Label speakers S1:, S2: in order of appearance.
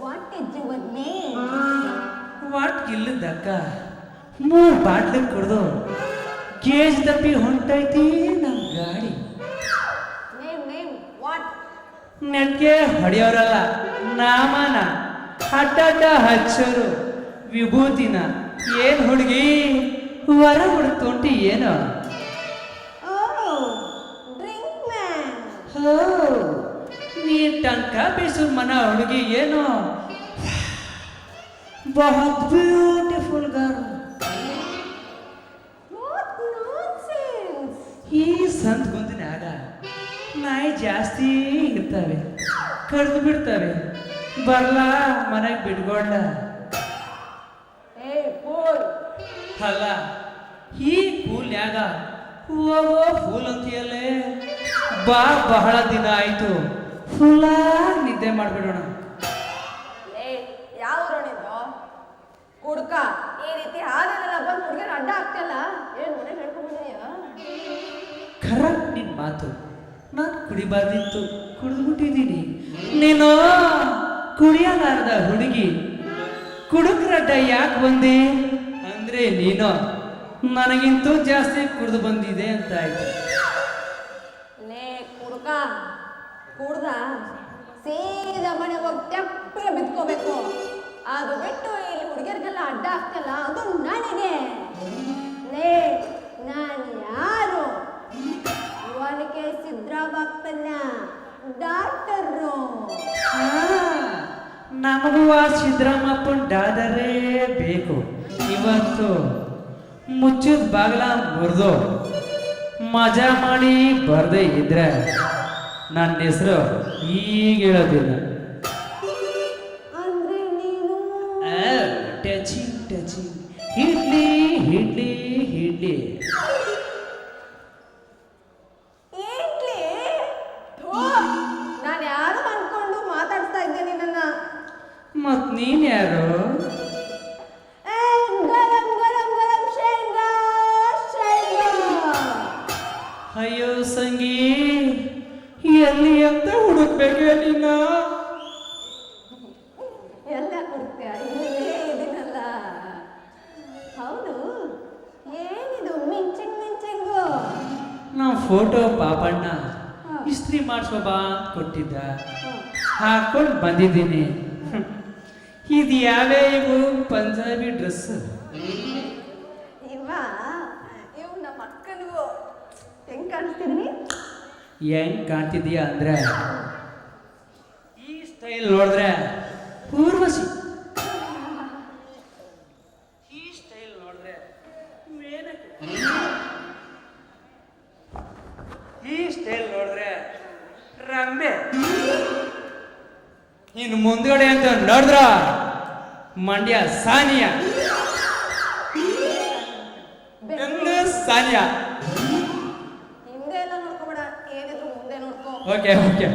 S1: What is your name?
S2: What ಇಲ್ಲದಕ್ಕ 3 ಬಾಟ್ಲಿ ಕುಡ್ದು ಗೇಜ್ ತಪ್ಪಿ ಹೊಂಟೈತಿ ನಮ್ಮ ಗಾಡಿ.
S1: Name what?
S2: ನೆಟ್ಗೆ ಹೊಡೆಯೋರಲ್ಲ, ನಾಮನ ಅಡ್ಡಡ್ಡ ಹಚ್ಚೋರು ವಿಭೂತಿನ. ಏನ್ ಹುಡುಗಿ ಹೊರ ಹುಡುಕ್ತೊಂಟಿ ಏನೋ?
S1: Drink man.
S2: ಹೋ, ನೀ ಟಂಕ ಬೀಸು ಮನ ಹುಡುಗಿ ಏನೋ? ಬಹುತ್ ಬ್ಯೂಟಿಫುಲ್ ಗರ್ಲ್.
S1: What nonsense.
S2: ಈ ಸಂತ ಗೊಂದಿನಾಗ ನಾಯಿ ಜಾಸ್ತಿ ಇರ್ತವೆ, ಕಡ್ದು ಬಿಡ್ತವೆ. ಬರ್ಲಾ ಮನೆಗೆ ಬಿಡ್ಗೊಳ್ಳ.
S1: ಏ ಫೂಲ್.
S2: ಅಲ್ಲ, ಈ ಕೂಲ್ಯಾಗ ಹೂವೋ ಫೂಲ್ ಅಂತೀಯಲ್ಲೇ. ಬಾ, ಬಹಳ ದಿನ ಆಯ್ತು, ಫುಲ್ಲಾಗಿ ನಿದ್ದೆ ಮಾಡ್ಬಿಡೋಣ.
S1: ಏ ಯಾವ ನಿಂದು ಕುಡ್ಕ ಈ ರೀತಿ ಹಾಲೆಲ್ಲ ಬಂದು ಹುಡುಗಿನ ಅಡ್ಡ ಆಗ್ತಿಲ್ಲ. ಏನ್ ಮನೆ ಹೇಳ್ಕೊಂಡ್ಬಿಟ್ಟಿದೀಯ?
S2: ಕರೆಕ್ಟ್ ನಿನ್ ಮಾತು. ನಾನು ಕುಡಿಬಾರ್ದಿತ್ತು, ಕುಡಿದ್ಬಿಟ್ಟಿದ್ದೀನಿ. ನೀನು ಕುಡಿಯಲಾರ್ದ ಹುಡುಗಿ ಕುಡುಕ್ರಡ್ಡ ಯಾಕೆ ಬಂದೆ ಅಂದ್ರೆ ನೀನು ನನಗಿಂತೂ ಜಾಸ್ತಿ ಕುಡಿದು ಬಂದಿದೆ ಅಂತ ಆಯ್ತು.
S1: ಲೇ ಕುಡ್ಕ, ಕುಡ್ದ ಸೀದಾ ಮನೆಗೆ ಹೋಗಿ ತೆಪ್ಪಗೆ ಬಿತ್ಕೋಬೇಕು. ಅದು ಬಿಟ್ಟು ಇಲ್ಲಿ ಹುಡುಗಿಯರಿಗೆಲ್ಲ ಅಡ್ಡ ಆಗ್ತಲ್ಲ, ಅದು ನನಗೆ. ಲೇ ನಾನು ಯಾರು? ಒನಕೆ ಸಿದ್ರಾಬಾಗ್ತನ್ನ ಡಾಕ್ಟರು.
S2: ನಮಗೂ ಆ ಸಿದ್ದರಾಮಪ್ಪನ ಡಾದರೇ ಬೇಕು. ಇವತ್ತು ಮುಚ್ಚಿದ ಬಾಗ್ಲ ಮುರಿದು ಮಜಾ ಮಾಡಿ ಬರ್ದೇ ಇದ್ರೆ ನನ್ನ ಹೆಸರು ಈಗ ಹೇಳೋದಿಲ್ಲ.
S1: ಅಂದ್ರೆ ನೀನು
S2: ಟಚಿಂಗ್ ಟಚಿಂಗ್ ಇಡ್ಲಿ ಇಡ್ಲಿ ಇಡ್ಲಿ.
S1: ಏನ್ಲಿ? ನಾನು ಯಾರು ಅನ್ಕೊಂಡು ಮಾತಾಡ್ತಾ ಇದ್ದೆ ನಿನ್ನ.
S2: ಮತ್ ನೀನ್ ಯಾರು?
S1: ಗರಂ ಗರಂ ಗರಂ ಶೇಂಗಾ ಶೇಂಗಾ.
S2: ಅಯ್ಯೋ ಸಂಗಿ, ಎಲ್ಲಿ ಅಂತ ಹುಡುಕ್ಬೇಕೆ ನೀನ?
S1: ಎಲ್ಲ ಕೊಡ್ತೀಯ? ಇಲ್ಲೇ ಇದೀನಲ್ಲ. ಹೌದು, ಏನಿದು ಮಿಂಚಿಂಗ್ ಮಿಂಚಿಂಗು?
S2: ನಾವು ಫೋಟೋ ಪಾಪಣ್ಣ ಇಸ್ತ್ರಿ ಮಾಡಿಸೋ ಬಾ ಅಂತ ಕೊಟ್ಟಿದ್ದ, ಹಾಕೊಂಡು ಬಂದಿದ್ದೀನಿ. ಇದು ಯಾವೇ ಇವು ಪಂಜಾಬಿ ಡ್ರೆಸ್?
S1: ಇವು ನಮ್ಮ ಅಕ್ಕನಿಗೂ. ಹೆಂಗ್ ಕಾಣಿಸ್ತಿದ್ನಿ?
S2: ಹೆಂಗ್ ಕಾಣ್ತಿದೀಯ ಅಂದ್ರೆ ಈ ಸ್ಟೈಲ್ ನೋಡಿದ್ರೆ ಊರ್ವಶಿ, ಈ ಸ್ಟೈಲ್ ನೋಡಿದ್ರೆ ಮೇನಕೆ, ಈ ಸ್ಟೈಲ್ ನೋಡಿದ್ರೆ ರಂಬೆ. ಇನ್ನು ಮುಂದ್ಗಡೆ ಅಂತ ನೋಡಿದ್ರ ಮಂಡ್ಯ ಸಾನಿಯಾ, ಸಾನಿಯಾ.
S1: ಹಿಂದೆ ಎಲ್ಲ ನೋಡ್ಕೋಬೇಡ, ಏನಿದ್ರು ಮುಂದೆ ನೋಡ್ಕೋ.
S2: Okay okay.